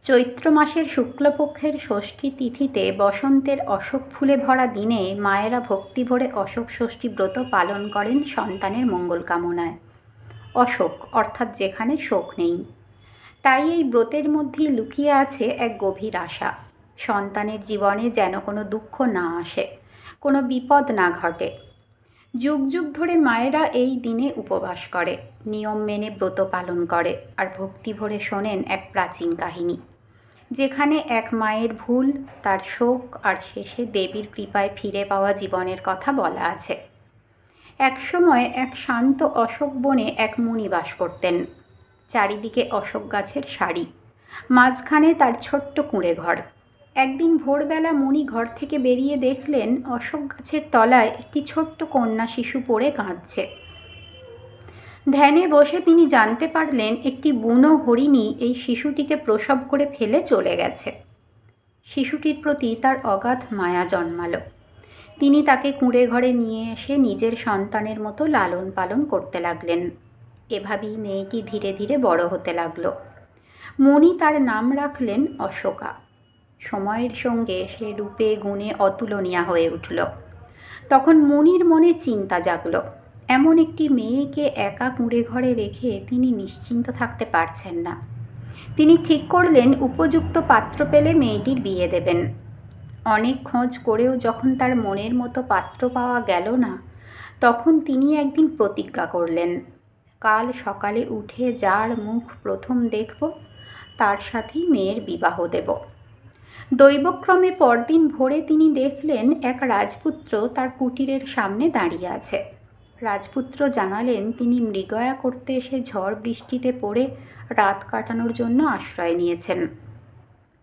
চৈত্র মাসের শুক্লপক্ষের ষষ্ঠী তিথিতে বসন্তের অশোক ফুলে ভরা দিনে মায়েরা ভক্তি ভরে অশোক ষষ্ঠী ব্রত পালন করেন সন্তানের মঙ্গল কামনায়। অশোক অর্থাৎ যেখানে শোক নেই। তাই এই ব্রতের মধ্যেই লুকিয়ে আছে এক গভীর আশা, সন্তানের জীবনে যেন কোনো দুঃখ না আসে, কোনো বিপদ না ঘটে। যুগ যুগ ধরে মায়েরা এই দিনে উপবাস করে, নিয়ম মেনে ব্রত পালন করে আর ভক্তি ভরে শোনেন এক প্রাচীন কাহিনী, যেখানে এক মায়ের ভুল, তার শোক আর শেষে দেবীর কৃপায় ফিরে পাওয়া জীবনের কথা বলা আছে। একসময় এক শান্ত অশোক বনে এক মুনি বাস করতেন। চারিদিকে অশোক গাছের সারি, মাঝখানে তার ছোট্ট কুঁড়ে ঘর। একদিন ভোরবেলা মুনি ঘর থেকে বেরিয়ে দেখলেন অশোক গাছের তলায় একটি ছোট্ট কন্যা শিশু পড়ে কাঁদছে। ধ্যানে বসে তিনি জানতে পারলেন একটি বুনো হরিণী এই শিশুটিকে প্রসব করে ফেলে চলে গেছে। শিশুটির প্রতি তার অগাধ মায়া জন্মালো। তিনি তাকে কুঁড়ে ঘরে নিয়ে এসে নিজের সন্তানের মতো লালন পালন করতে লাগলেন। এভাবেই মেয়েটি ধীরে ধীরে বড় হতে লাগলো। মুনি তার নাম রাখলেন অশোকা। সময়ের সঙ্গে সে রূপে গুণে অতুলনীয়া হয়ে উঠল। তখন মুনির মনে চিন্তা জাগল, এমন একটি মেয়েকে একা কুঁড়ে ঘরে রেখে তিনি নিশ্চিন্ত থাকতে পারছেন না। তিনি ঠিক করলেন উপযুক্ত পাত্র পেলে মেয়েটির বিয়ে দেবেন। অনেক খোঁজ করেও যখন তার মনের মতো পাত্র পাওয়া গেল না, তখন তিনি একদিন প্রতিজ্ঞা করলেন, কাল সকালে উঠে যার মুখ প্রথম দেখব তার সাথেই মেয়ের বিবাহ দেব। দৈবক্রমে পরদিন ভোরে তিনি দেখলেন এক রাজপুত্র তার কুটিরের সামনে দাঁড়িয়ে আছে। রাজপুত্র জানালেন তিনি মৃগয়া করতে এসে ঝড় বৃষ্টিতে পড়ে রাত কাটানোর জন্য আশ্রয় নিয়েছেন।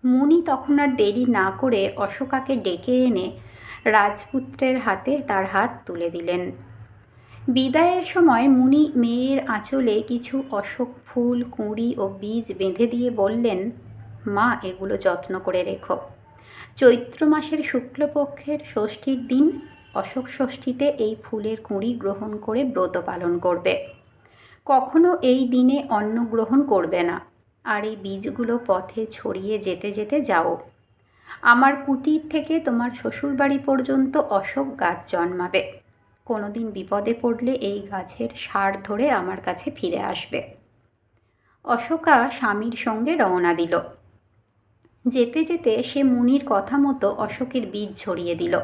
মুনি তখন আর দেরি না করে অশোকাকে ডেকে এনে রাজপুত্রের হাতে তার হাত তুলে দিলেন। বিদায়ের সময় মুনি মেয়ের আঁচলে কিছু অশোক ফুল, কুঁড়ি ও বীজ বেঁধে দিয়ে বললেন, মা, এগুলো যত্ন করে রেখো। চৈত্র মাসের শুক্লপক্ষের ষষ্ঠীর দিন অশোক ষষ্ঠীতে এই ফুলের কুঁড়ি গ্রহণ করে ব্রত পালন করবে। কখনো এই দিনে অন্ন গ্রহণ করবে না, আর এই বীজগুলো পথে ছড়িয়ে যেতে যেতে যাও। আমার কুটির থেকে তোমার শ্বশুরবাড়ি পর্যন্ত অশোক গাছ জন্মাবে। কোনোদিন বিপদে পড়লে এই গাছের সার ধরে আমার কাছে ফিরে আসবে। অশোকা স্বামীর সঙ্গে রওনা দিল। যেতে যেতে সে মুনির কথা মতো অশোকের বীজ ছড়িয়ে দিল।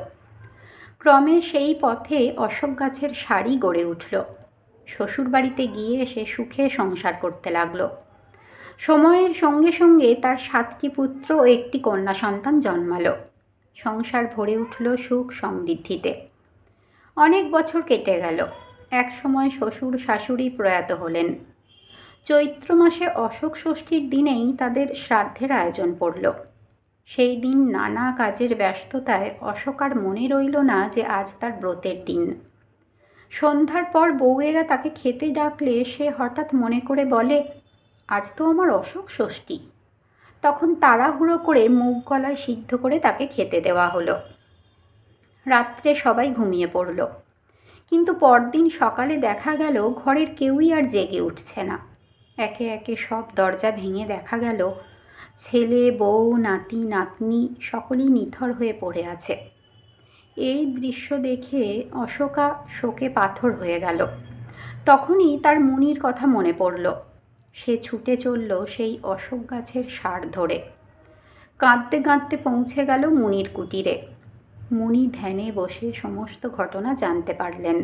ক্রমে সেই পথে অশোক গাছের সারি গড়ে উঠল। শ্বশুরবাড়িতে গিয়ে সে সুখে সংসার করতে লাগলো। সময়ের সঙ্গে সঙ্গে তার 7টি পুত্র ও একটি কন্যা সন্তান জন্মালো। সংসার ভরে উঠল সুখ সমৃদ্ধিতে। অনেক বছর কেটে গেল। এক সময় শ্বশুর শাশুড়ি প্রয়াত হলেন। চৈত্র মাসে অশোক ষষ্ঠীর দিনেই তাদের শ্রাদ্ধের আয়োজন পড়ল। সেই দিন নানা কাজের ব্যস্ততায় অশোকার মনে রইল না যে আজ তার ব্রতের দিন। সন্ধ্যার পর বউয়েরা তাকে খেতে ডাকলে সে হঠাৎ মনে করে বলে, আজ তো আমার অশোক ষষ্ঠী। তখন তাড়াহুড়ো করে মুগ কলাই সিদ্ধ করে তাকে খেতে দেওয়া হলো। রাত্রে সবাই ঘুমিয়ে পড়ল। কিন্তু পরদিন সকালে দেখা গেল ঘরের কেউই আর জেগে উঠছে না। একে একে সব দরজা ভেঙে দেখা গেল ছেলে, বউ, নাতি, নাতনি সকলেই নিথর হয়ে পড়ে আছে। এই দৃশ্য দেখে অশোকা শোকে পাথর হয়ে গেল। তখনই তার মুনির কথা মনে পড়ল। সে ছুটে চলল সেই অশোক গাছের সার ধরে। কাঁদতে কাঁদতে পৌঁছে গেল মুনির কুটিরে। মুনি ধ্যানে বসে সমস্ত ঘটনা জানতে পারলেন।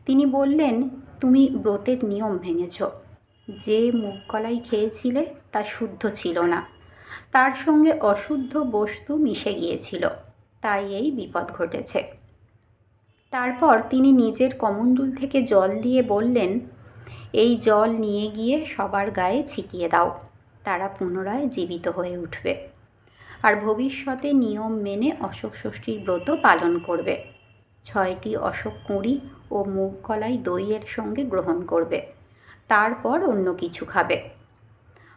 তিনি বললেন, তুমি ব্রতের নিয়ম ভেঙেছ। যে মুগ কলাই খেয়েছিলে তা শুদ্ধ ছিল না, তার সঙ্গে অশুদ্ধ বস্তু মিশে গিয়েছিল, তাই এই বিপদ ঘটেছে। তারপর তিনি নিজের কমণ্ডূল থেকে জল দিয়ে বললেন, এই জল নিয়ে গিয়ে সবার গায়ে ছিটিয়ে দাও, তারা পুনরায় জীবিত হয়ে উঠবে আর ভবিষ্যতে নিয়ম মেনে অশোক ষষ্ঠীর ব্রত পালন করবে। 6টি অশোক কুঁড়ি ও মুগ কলাই দইয়ের সঙ্গে গ্রহণ করবে, তারপর অন্য কিছু খাবে।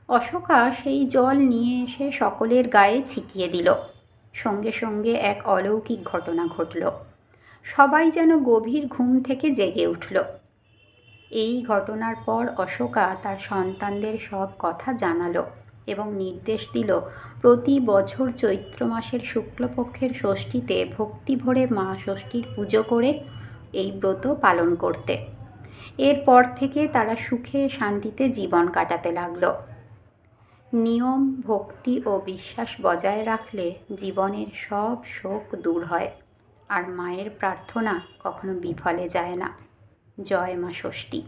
অশোকা সেই জল নিয়ে এসে সকলের গায়ে ছিটিয়ে দিল। সঙ্গে সঙ্গে এক অলৌকিক ঘটনা ঘটল। সবাই যেন গভীর ঘুম থেকে জেগে উঠল। এই ঘটনার পর অশোকা তার সন্তানদের সব কথা জানালো এবং নির্দেশ দিল প্রতি বছর চৈত্র মাসের শুক্লপক্ষের ষষ্ঠীতে ভক্তি ভরে মা ষষ্ঠীর পুজো করে এই ব্রত পালন করতে। এরপর থেকে তারা সুখে শান্তিতে জীবন কাটাতে লাগল। নিয়ম, ভক্তি ও বিশ্বাস বজায় রাখলে জীবনের সব শোক দূর হয়, আর মায়ের প্রার্থনা কখনো বিফলে যায় না। জয় মা ষষ্ঠী।